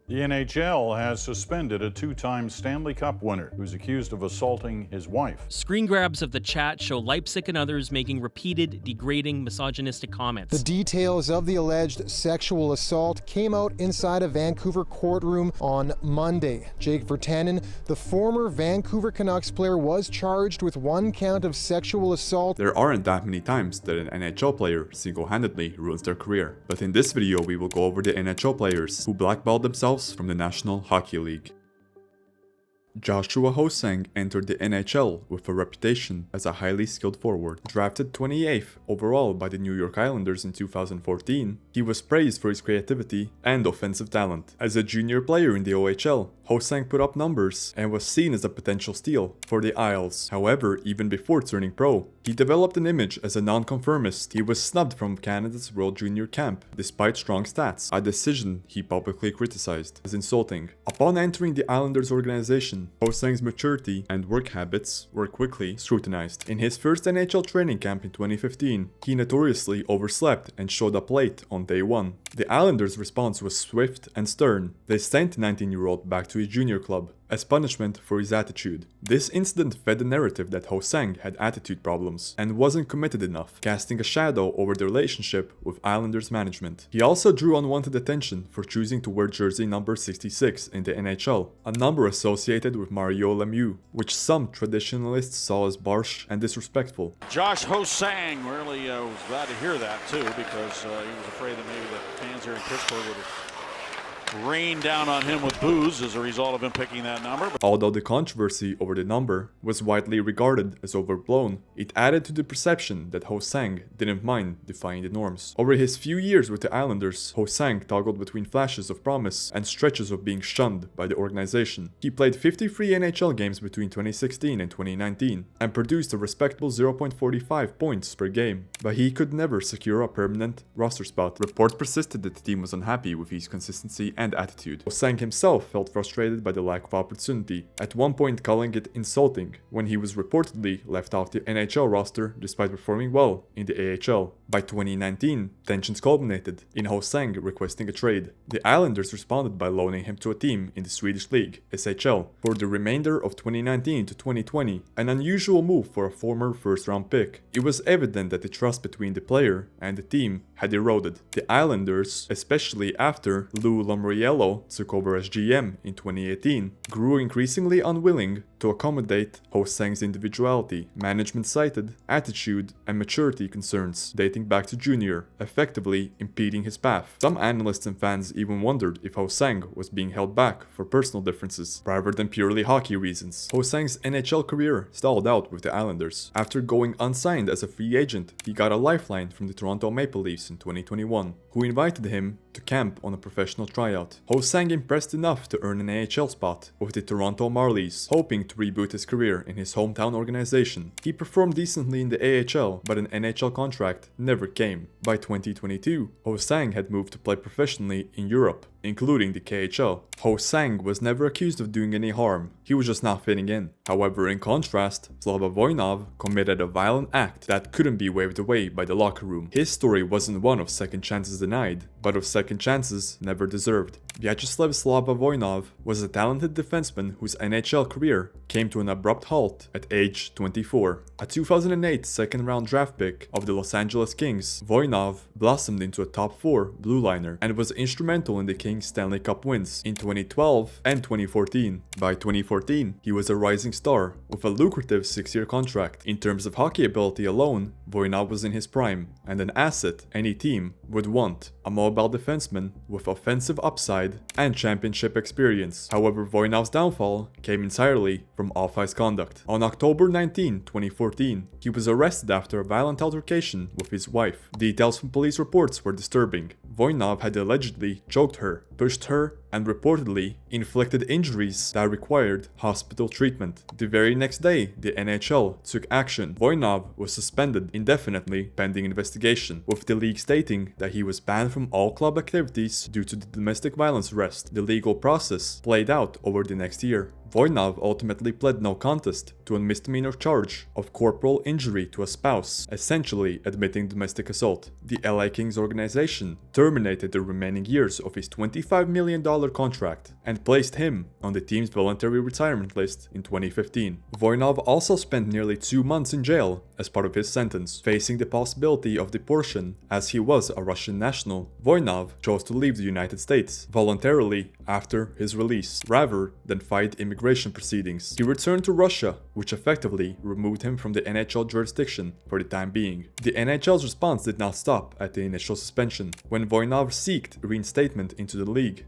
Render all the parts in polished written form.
The NHL has suspended a two-time Stanley Cup winner who's accused of assaulting his wife. Screen grabs of the chat show Leipzig and others making repeated, degrading, misogynistic comments. The details of the alleged sexual assault came out inside a Vancouver courtroom on Monday. Jake Virtanen, the former Vancouver Canucks player, was charged with one count of sexual assault. There aren't that many times that an NHL player single-handedly ruins their career, but in this video we will go over the NHL players who blackballed themselves from the National Hockey League. Joshua Ho-Sang entered the NHL with a reputation as a highly skilled forward. Drafted 28th overall by the New York Islanders in 2014, he was praised for his creativity and offensive talent. As a junior player in the OHL, Ho-Sang put up numbers and was seen as a potential steal for the Isles. However, even before turning pro, he developed an image as a nonconformist. He was snubbed from Canada's World Junior Camp despite strong stats, a decision he publicly criticized as insulting. Upon entering the Islanders organization, Ho-Sang's maturity and work habits were quickly scrutinized. In his first NHL training camp in 2015, he notoriously overslept and showed up late on day one. The Islanders' response was swift and stern. They sent the 19-year-old back to his junior club as punishment for his attitude. This incident fed the narrative that Ho-Sang had attitude problems and wasn't committed enough, casting a shadow over the relationship with Islanders management. He also drew unwanted attention for choosing to wear jersey number 66 in the NHL, a number associated with Mario Lemieux, which some traditionalists saw as harsh and disrespectful. Josh Ho-Sang really was glad to hear that too, because he was afraid that maybe the fans here in Pittsburgh would rain down on him with booze as a result of him picking that number. Although the controversy over the number was widely regarded as overblown, it added to the perception that Ho-Sang didn't mind defying the norms. Over his few years with the Islanders, Ho-Sang toggled between flashes of promise and stretches of being shunned by the organization. He played 53 NHL games between 2016 and 2019 and produced a respectable 0.45 points per game, but he could never secure a permanent roster spot. Reports persisted that the team was unhappy with his consistency and attitude. Ho-Sang himself felt frustrated by the lack of opportunity, at one point calling it insulting when he was reportedly left off the NHL roster despite performing well in the AHL. By 2019, tensions culminated in Ho-Sang requesting a trade. The Islanders responded by loaning him to a team in the Swedish League, SHL, for the remainder of 2019 to 2020, an unusual move for a former first-round pick. It was evident that the trust between the player and the team had eroded. The Islanders, especially after Lou Lamoriello took over as GM in 2018, grew increasingly unwilling to accommodate Ho-Sang's individuality. Management cited attitude and maturity concerns dating back to junior, effectively impeding his path. Some analysts and fans even wondered if Ho-Sang was being held back for personal differences rather than purely hockey reasons. Ho-Sang's NHL career stalled out with the Islanders. After going unsigned as a free agent, he got a lifeline from the Toronto Maple Leafs in 2021, who invited him to camp on a professional tryout. Ho-Sang impressed enough to earn an AHL spot with the Toronto Marlies, hoping to reboot his career in his hometown organization. He performed decently in the AHL, but an NHL contract never came. By 2022, Ho-Sang had moved to play professionally in Europe, including the KHL. Ho-Sang was never accused of doing any harm, he was just not fitting in. However, in contrast, Slava Voinov committed a violent act that couldn't be waved away by the locker room. His story wasn't one of second chances denied, but of second chances never deserved. Vyacheslav Slava Voinov was a talented defenseman whose NHL career came to an abrupt halt at age 24. A 2008 second-round draft pick of the Los Angeles Kings, Voinov blossomed into a top 4 blue liner and was instrumental in the Kings Stanley Cup wins in 2012 and 2014. By 2014, he was a rising star with a lucrative 6-year contract. In terms of hockey ability alone, Voinov was in his prime and an asset any team would want, a mobile defenseman with offensive upside and championship experience. However, Voinov's downfall came entirely from off-ice conduct. On October 19, 2014, he was arrested after a violent altercation with his wife. Details from police reports were disturbing. Voinov had allegedly choked her, pushed her, and reportedly inflicted injuries that required hospital treatment. The very next day, the NHL took action. Voinov was suspended indefinitely pending investigation, with the league stating that he was banned from all club activities due to the domestic violence arrest. The legal process played out over the next year. Voinov ultimately pled no contest to a misdemeanor charge of corporal injury to a spouse, essentially admitting domestic assault. The LA Kings organization terminated the remaining years of his $65 million contract and placed him on the team's voluntary retirement list in 2015. Voinov also spent nearly 2 months in jail as part of his sentence, facing the possibility of deportation as he was a Russian national. Voinov chose to leave the United States voluntarily after his release, rather than fight immigration proceedings. He returned to Russia, which effectively removed him from the NHL jurisdiction for the time being. The NHL's response did not stop at the initial suspension. When Voinov sought reinstatement into the league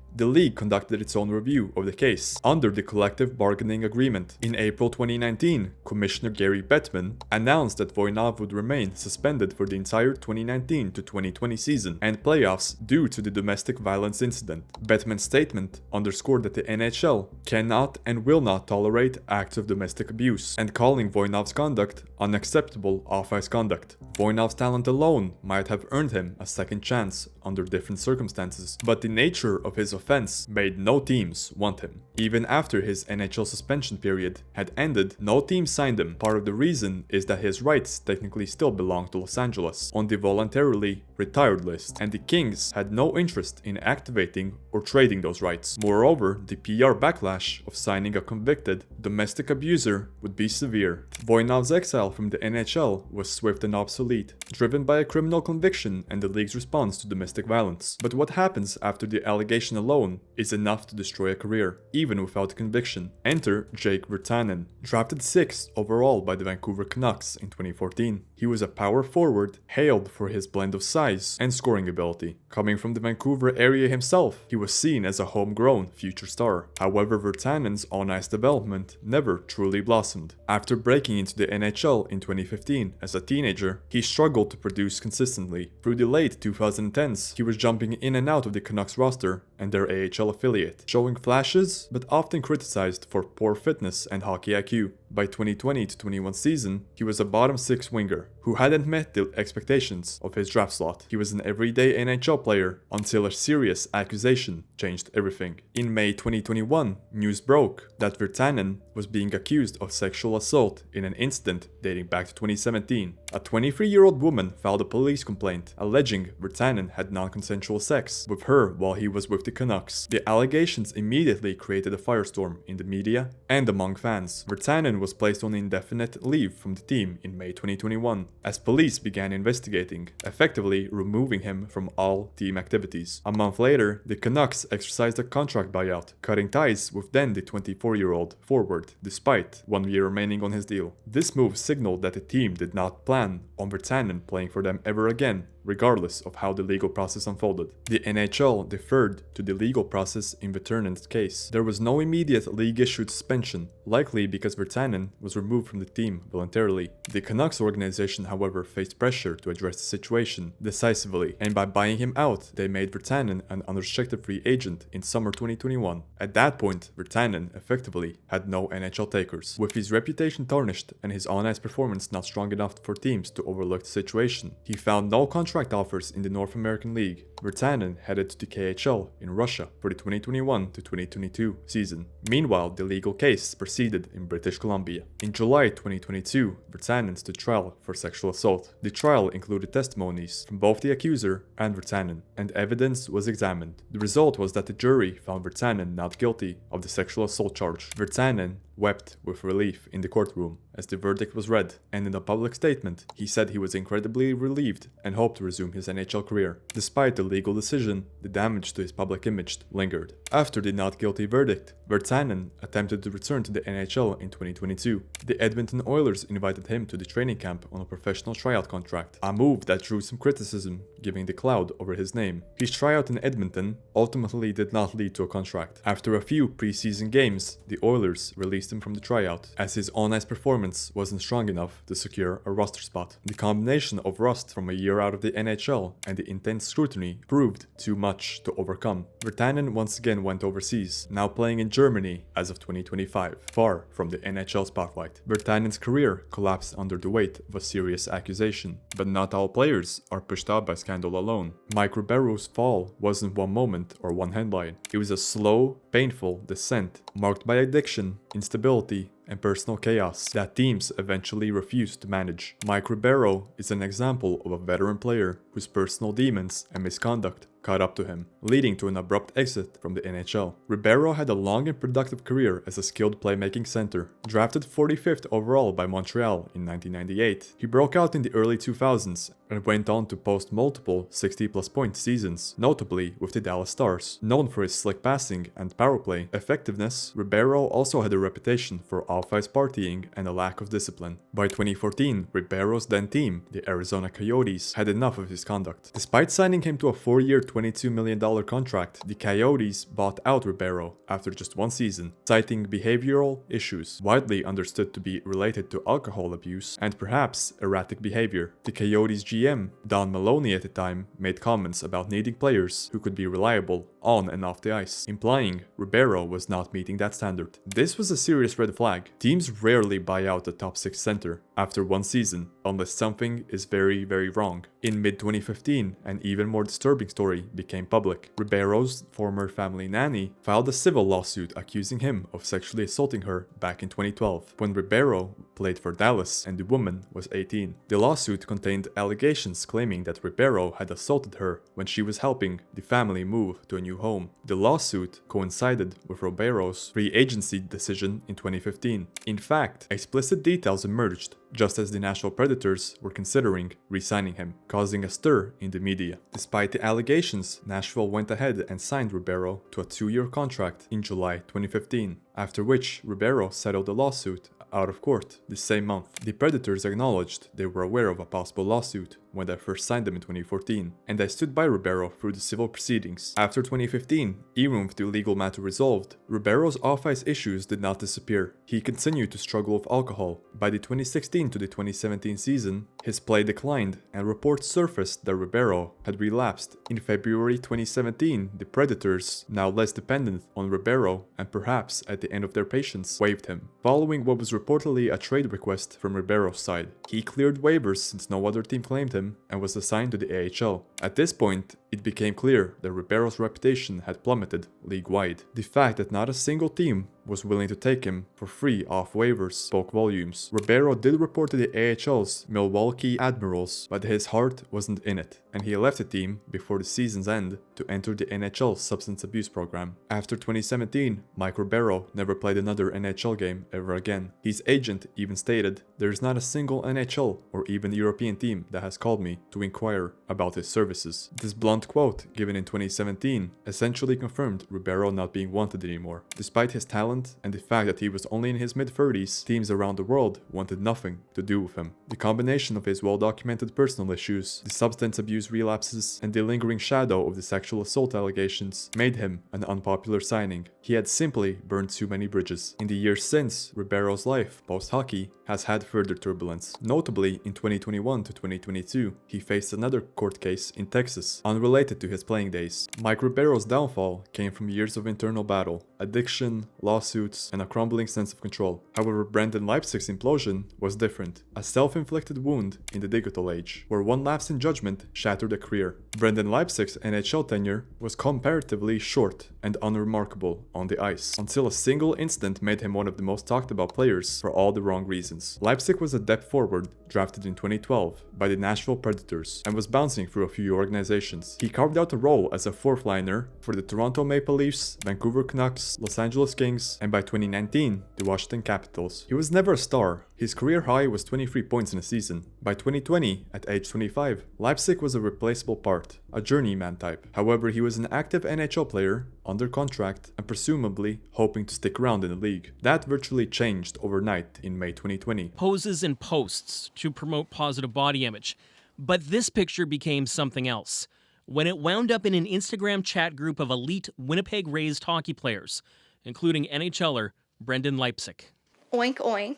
conducted its own review of the case under the collective bargaining agreement. In April 2019, Commissioner Gary Bettman announced that Voinov would remain suspended for the entire 2019 to 2020 season and playoffs due to the domestic violence incident. Bettman's statement underscored that the NHL cannot and will not tolerate acts of domestic abuse, and calling Voinov's conduct unacceptable off-ice conduct. Voinov's talent alone might have earned him a second chance under different circumstances, but the nature of his offense made no teams want him. Even after his NHL suspension period had ended, no team signed him. Part of the reason is that his rights technically still belong to Los Angeles on the voluntarily retired list, and the Kings had no interest in activating or trading those rights. Moreover, the PR backlash of signing a convicted domestic abuser would be severe. Voinov's exile from the NHL was swift and obsolete, driven by a criminal conviction and the league's response to domestic violence. But what happens after the allegation alone is enough to destroy a career, even without conviction. Enter Jake Virtanen, drafted 6th overall by the Vancouver Canucks in 2014. He was a power forward, hailed for his blend of size and scoring ability. Coming from the Vancouver area himself, he was seen as a homegrown future star. However, Virtanen's on-ice development never truly blossomed. After breaking into the NHL in 2015 as a teenager, he struggled to produce consistently. Through the late 2010s, he was jumping in and out of the Canucks roster and their AHL affiliate, showing flashes but often criticized for poor fitness and hockey IQ. By 2020-21 season, he was a bottom 6 winger who hadn't met the expectations of his draft slot. He was an everyday NHL player until a serious accusation changed everything. In May 2021, news broke that Virtanen was being accused of sexual assault in an incident dating back to 2017. A 23-year-old woman filed a police complaint alleging Virtanen had non-consensual sex with her while he was with the Canucks. The allegations immediately created a firestorm in the media and among fans. Virtanen was placed on indefinite leave from the team in May 2021 as police began investigating, effectively removing him from all team activities. A month later, the Canucks exercised a contract buyout, cutting ties with then the 24-year-old forward, despite 1 year remaining on his deal. This move signaled that the team did not plan on Virtanen playing for them ever again, regardless of how the legal process unfolded. The NHL deferred to the legal process in Virtanen's case. There was no immediate league-issued suspension, likely because Virtanen was removed from the team voluntarily. The Canucks organization, however, faced pressure to address the situation decisively, and by buying him out, they made Virtanen an unrestricted free agent in summer 2021. At that point, Virtanen effectively had no NHL takers. With his reputation tarnished and his on-ice performance not strong enough for teams to overlook the situation, he found no contract offers in the North American League. Virtanen headed to the KHL in Russia for the 2021 to 2022 season. Meanwhile, the legal case proceeded in British Columbia. In July 2022, Virtanen stood trial for sexual assault. The trial included testimonies from both the accuser and Virtanen, and evidence was examined. The result was that the jury found Virtanen not guilty of the sexual assault charge. Virtanen wept with relief in the courtroom as the verdict was read, and in a public statement, he said he was incredibly relieved and hoped to resume his NHL career. Despite the legal decision, the damage to his public image lingered. After the not guilty verdict, Virtanen attempted to return to the NHL in 2022. The Edmonton Oilers invited him to the training camp on a professional tryout contract, a move that drew some criticism, giving the cloud over his name. His tryout in Edmonton ultimately did not lead to a contract. After a few preseason games, the Oilers released him from the tryout, as his on-ice performance wasn't strong enough to secure a roster spot. The combination of rust from a year out of the NHL and the intense scrutiny proved too much to overcome. Virtanen once again went overseas, now playing in Germany as of 2025, far from the NHL spotlight. Virtanen's career collapsed under the weight of a serious accusation, but not all players are pushed out by scandal alone. Mike Ribeiro's fall wasn't one moment or one headline. It was a slow, painful descent marked by addiction, instability, and personal chaos that teams eventually refused to manage. Mike Ribeiro is an example of a veteran player whose personal demons and misconduct caught up to him, leading to an abrupt exit from the NHL. Ribeiro had a long and productive career as a skilled playmaking center. Drafted 45th overall by Montreal in 1998, he broke out in the early 2000s and went on to post multiple 60-plus point seasons, notably with the Dallas Stars. Known for his slick passing and power play effectiveness, Ribeiro also had a reputation for off-ice partying and a lack of discipline. By 2014, Ribeiro's then team, the Arizona Coyotes, had enough of his conduct. Despite signing him to a 4-year $22 million contract, the Coyotes bought out Ribeiro after just one season, citing behavioral issues, widely understood to be related to alcohol abuse and perhaps erratic behavior. The Coyotes GM, Don Maloney at the time, made comments about needing players who could be reliable on and off the ice, implying Ribeiro was not meeting that standard. This was a serious red flag. Teams rarely buy out a top 6 center after one season, unless something is very, very wrong. In mid-2015, an even more disturbing story became public. Ribeiro's former family nanny filed a civil lawsuit accusing him of sexually assaulting her back in 2012, when Ribeiro played for Dallas and the woman was 18. The lawsuit contained allegations claiming that Ribeiro had assaulted her when she was helping the family move to a new home. The lawsuit coincided with Ribeiro's free agency decision in 2015. In fact, explicit details emerged just as the Nashville Predators were considering re-signing him, causing a stir in the media. Despite the allegations, Nashville went ahead and signed Ribeiro to a 2-year contract in July 2015, after which Ribeiro settled the lawsuit out of court the same month. The Predators acknowledged they were aware of a possible lawsuit when they first signed him in 2014, and they stood by Ribeiro through the civil proceedings. After 2015, even with the legal matter resolved, Ribeiro's off-ice issues did not disappear. He continued to struggle with alcohol. By the 2016 to the 2017 season, his play declined, and reports surfaced that Ribeiro had relapsed. In February 2017, the Predators, now less dependent on Ribeiro and perhaps at the end of their patience, waived him, following what was reportedly a trade request from Ribeiro's side. He cleared waivers since no other team claimed him and was assigned to the AHL. At this point, it became clear that Ribeiro's reputation had plummeted league-wide. The fact that not a single team was willing to take him for free off waivers spoke volumes. Ribeiro did report to the AHL's Milwaukee Admirals, but his heart wasn't in it, and he left the team before the season's end to enter the NHL substance abuse program. After 2017, Mike Ribeiro never played another NHL game ever again. His agent even stated, "There is not a single NHL or even European team that has called me to inquire about his services." This blunt quote, given in 2017, essentially confirmed Ribeiro not being wanted anymore. Despite his talent and the fact that he was only in his mid-30s, teams around the world wanted nothing to do with him. The combination of his well-documented personal issues, the substance abuse relapses, and the lingering shadow of the sexual assault allegations made him an unpopular signing. He had simply burned too many bridges. In the years since, Ribeiro's life, post-hockey, has had further turbulence. Notably, in 2021 to 2022, he faced another court case in Texas, unrelated to his playing days. Mike Ribeiro's downfall came from years of internal battle, addiction, lawsuits, and a crumbling sense of control. However, Brendan Leipzig's implosion was different, a self-inflicted wound in the digital age, where one lapse in judgment shattered a career. Brendan Leipzig's NHL tenure was comparatively short and unremarkable on the ice, until a single incident made him one of the most talked about players for all the wrong reasons. Leipzig was a depth forward drafted in 2012 by the Nashville Predators and was bouncing through a few organizations. He carved out a role as a fourth liner for the Toronto Maple Leafs, Vancouver Canucks, Los Angeles Kings, and by 2019, the Washington Capitals. He was never a star. His career high was 23 points in a season. By 2020, at age 25, Leipzig was a replaceable part, a journeyman type. However, he was an active NHL player, under contract, and presumably hoping to stick around in the league. That virtually changed overnight in May 2020. Poses and posts to promote positive body image. But this picture became something else when it wound up in an Instagram chat group of elite Winnipeg-raised hockey players, including NHLer Brendan Leipzig. Oink oink.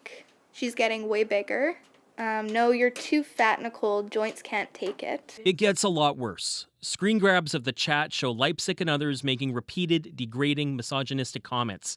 She's getting way bigger. No, you're too fat, Nicole. Joints can't take it. It gets a lot worse. Screen grabs of the chat show Leipzig and others making repeated, degrading, misogynistic comments.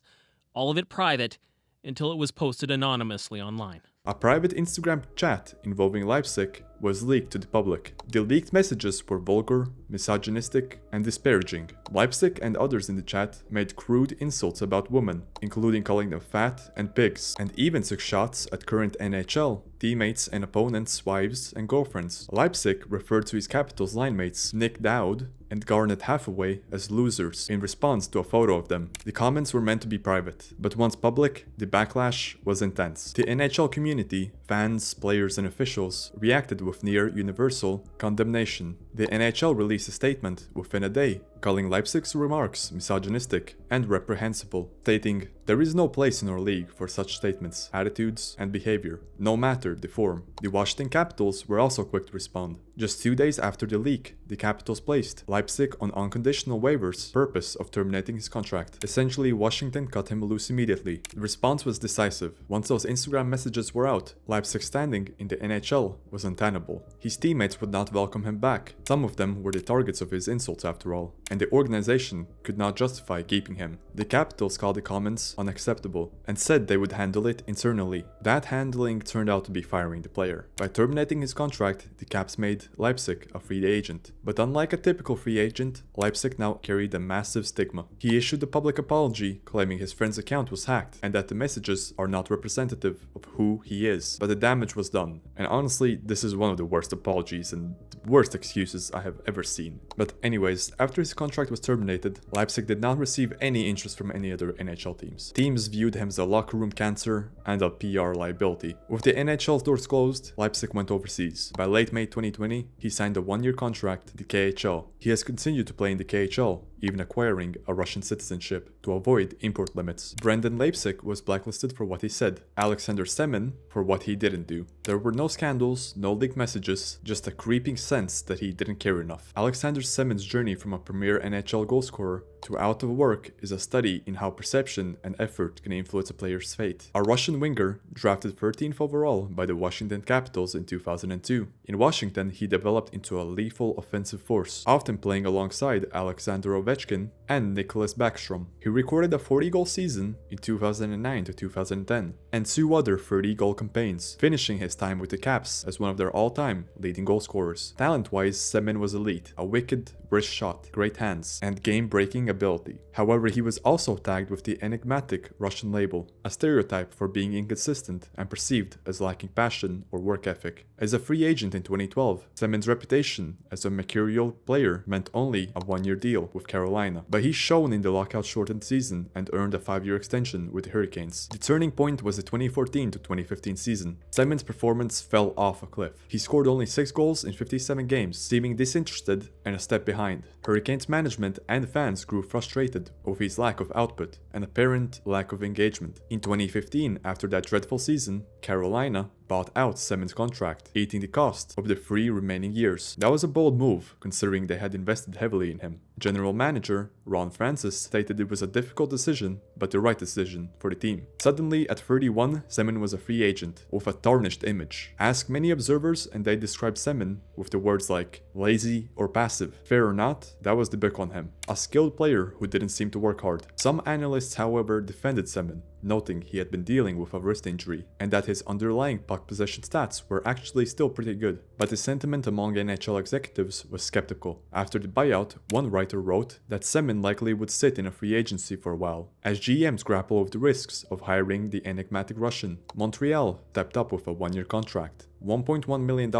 All of it private until it was posted anonymously online. A private Instagram chat involving Leipzig was leaked to the public. The leaked messages were vulgar, misogynistic, and disparaging. Leipzig and others in the chat made crude insults about women, including calling them fat and pigs, and even took shots at current NHL teammates and opponents' wives and girlfriends. Leipzig referred to his Capitals line mates Nick Dowd and Garnet Hathaway as losers in response to a photo of them. The comments were meant to be private, but once public, the backlash was intense. The NHL community, fans, players, and officials reacted with near universal condemnation. The NHL released a statement within a day, calling Leipzig's remarks misogynistic and reprehensible, stating, "There is no place in our league for such statements, attitudes, and behavior, no matter the form." The Washington Capitals were also quick to respond. Just 2 days after the leak, the Capitals placed Leipzig on unconditional waivers, purpose of terminating his contract. Essentially, Washington cut him loose immediately. The response was decisive. Once those Instagram messages were out, Leipzig's standing in the NHL was untenable. His teammates would not welcome him back. Some of them were the targets of his insults after all, and the organization could not justify keeping him. The Capitals called the comments unacceptable and said they would handle it internally. That handling turned out to be firing the player. By terminating his contract, the Caps made Leipzig a free agent. But unlike a typical free agent, Leipzig now carried a massive stigma. He issued a public apology claiming his friend's account was hacked and that the messages are not representative of who he is. But the damage was done. And honestly, this is one of the worst apologies and worst excuses I have ever seen. But anyways, after his contract was terminated, Leipzig did not receive any interest from any other NHL teams. Teams viewed him as a locker room cancer and a PR liability. With the NHL's doors closed, Leipzig went overseas. By late May 2020, he signed a one-year contract to the KHL. He has continued to play in the KHL, even acquiring a Russian citizenship to avoid import limits. Brendan Leipzig was blacklisted for what he said, Alexander Semin for what he didn't do. There were no scandals, no leaked messages, just a creeping sense that he didn't care enough. Alexander Semin's journey from a premier NHL goalscorer to out of work is a study in how perception and effort can influence a player's fate. A Russian winger, drafted 13th overall by the Washington Capitals in 2002. In Washington, he developed into a lethal offensive force, often playing alongside Alexander Ovechkin and Nicholas Backstrom. He recorded a 40-goal season in 2009 to 2010 and 2 other 30-goal campaigns, finishing his time with the Caps as one of their all-time leading goal scorers. Talent-wise, Semin was elite, a wicked wrist shot, great hands, and game-breaking ability. However, he was also tagged with the enigmatic Russian label, a stereotype for being inconsistent and perceived as lacking passion or work ethic. As a free agent in 2012, Semin's reputation as a mercurial player meant only a one-year deal with Carolina, but he shone in the lockout-shortened season and earned a 5-year extension with the Hurricanes. The turning point was the 2014 to 2015 season. Semin's performance fell off a cliff. He scored only 6 goals in 57 games, seeming disinterested and a step behind. Hurricanes management and fans grew frustrated with his lack of output and apparent lack of engagement. In 2015, after that dreadful season, Carolina bought out Semin's contract, eating the cost of the 3 remaining years. That was a bold move, considering they had invested heavily in him. General manager Ron Francis stated it was a difficult decision, but the right decision for the team. Suddenly, at 31, Semin was a free agent with a tarnished image. Ask many observers and they described Semin with the words like lazy or passive. Fair or not, that was the book on him. A skilled player who didn't seem to work hard. Some analysts, however, defended Semin, noting he had been dealing with a wrist injury and that his underlying puck possession stats were actually still pretty good. But the sentiment among NHL executives was skeptical. After the buyout, one writer wrote that Semin likely would sit in a free agency for a while, as GMs grapple with the risks of hiring the enigmatic Russian. Montreal stepped up with a 1-year contract, $1.1 million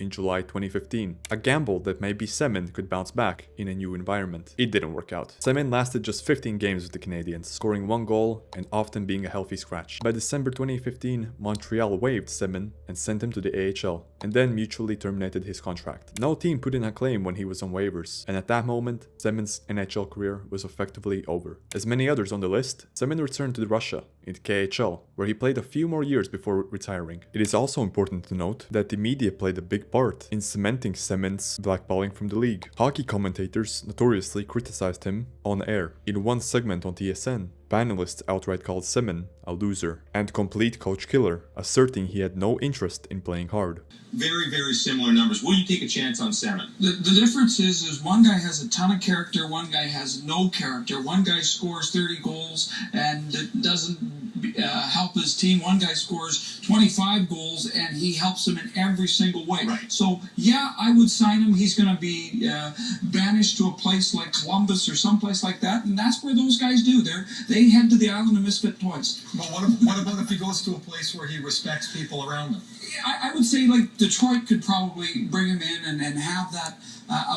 in July 2015, a gamble that maybe Semin could bounce back in a new environment. It didn't work out. Semin lasted just 15 games with the Canadiens, scoring 1 goal and often being a healthy scratch. By December 2015, Montreal waived Semin and sent him to the AHL, and then mutually terminated his contract. No team put in a claim when he was on waivers, and at that moment, Semin's NHL career was effectively over. As many others on the list, Semin returned to Russia in the KHL, where he played a few more years before retiring. It is also important to note that the media played a big part in cementing Semin's blackballing from the league. Hockey commentators notoriously criticized him on air. In one segment on TSN, Panelists outright called Semin a loser, and Complete Coach Killer, asserting he had no interest in playing hard. Very, very similar numbers. Will you take a chance on Semin? The difference is one guy has a ton of character, one guy has no character. One guy scores 30 goals and doesn't help his team. One guy scores 25 goals and he helps him in every single way. Right. So, yeah, I would sign him. He's going to be banished to a place like Columbus or someplace like that, and that's where those guys do. They head to the Island of Misfit Toys. But what about if he goes to a place where he respects people around him? I would say, like, Detroit could probably bring him in and have that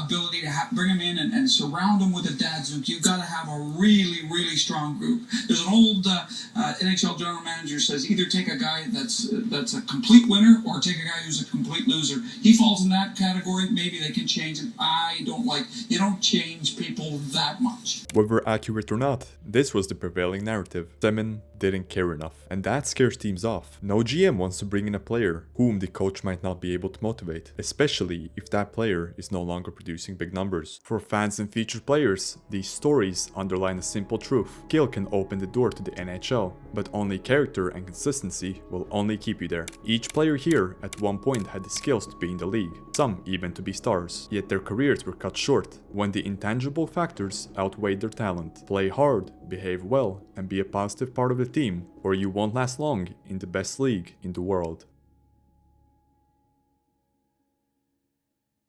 ability to bring him in and surround him with a Datsuk. You've got to have a really, really strong group. There's an old NHL general manager says either take a guy that's a complete winner or take a guy who's a complete loser. He falls in that category. Maybe they can change him. You don't change people that much. Whether accurate or not, this was the prevailing narrative. Semin didn't care enough, and that scares teams off. No GM wants to bring in a player whom the coach might not be able to motivate, especially if that player is no longer producing big numbers. For fans and featured players, these stories underline a simple truth. Skill can open the door to the NHL, but only character and consistency will only keep you there. Each player here at one point had the skills to be in the league, some even to be stars, yet their careers were cut short when the intangible factors outweighed their talent. Play hard, behave well, and be a positive part of the team, or you won't last long in the best league in the world.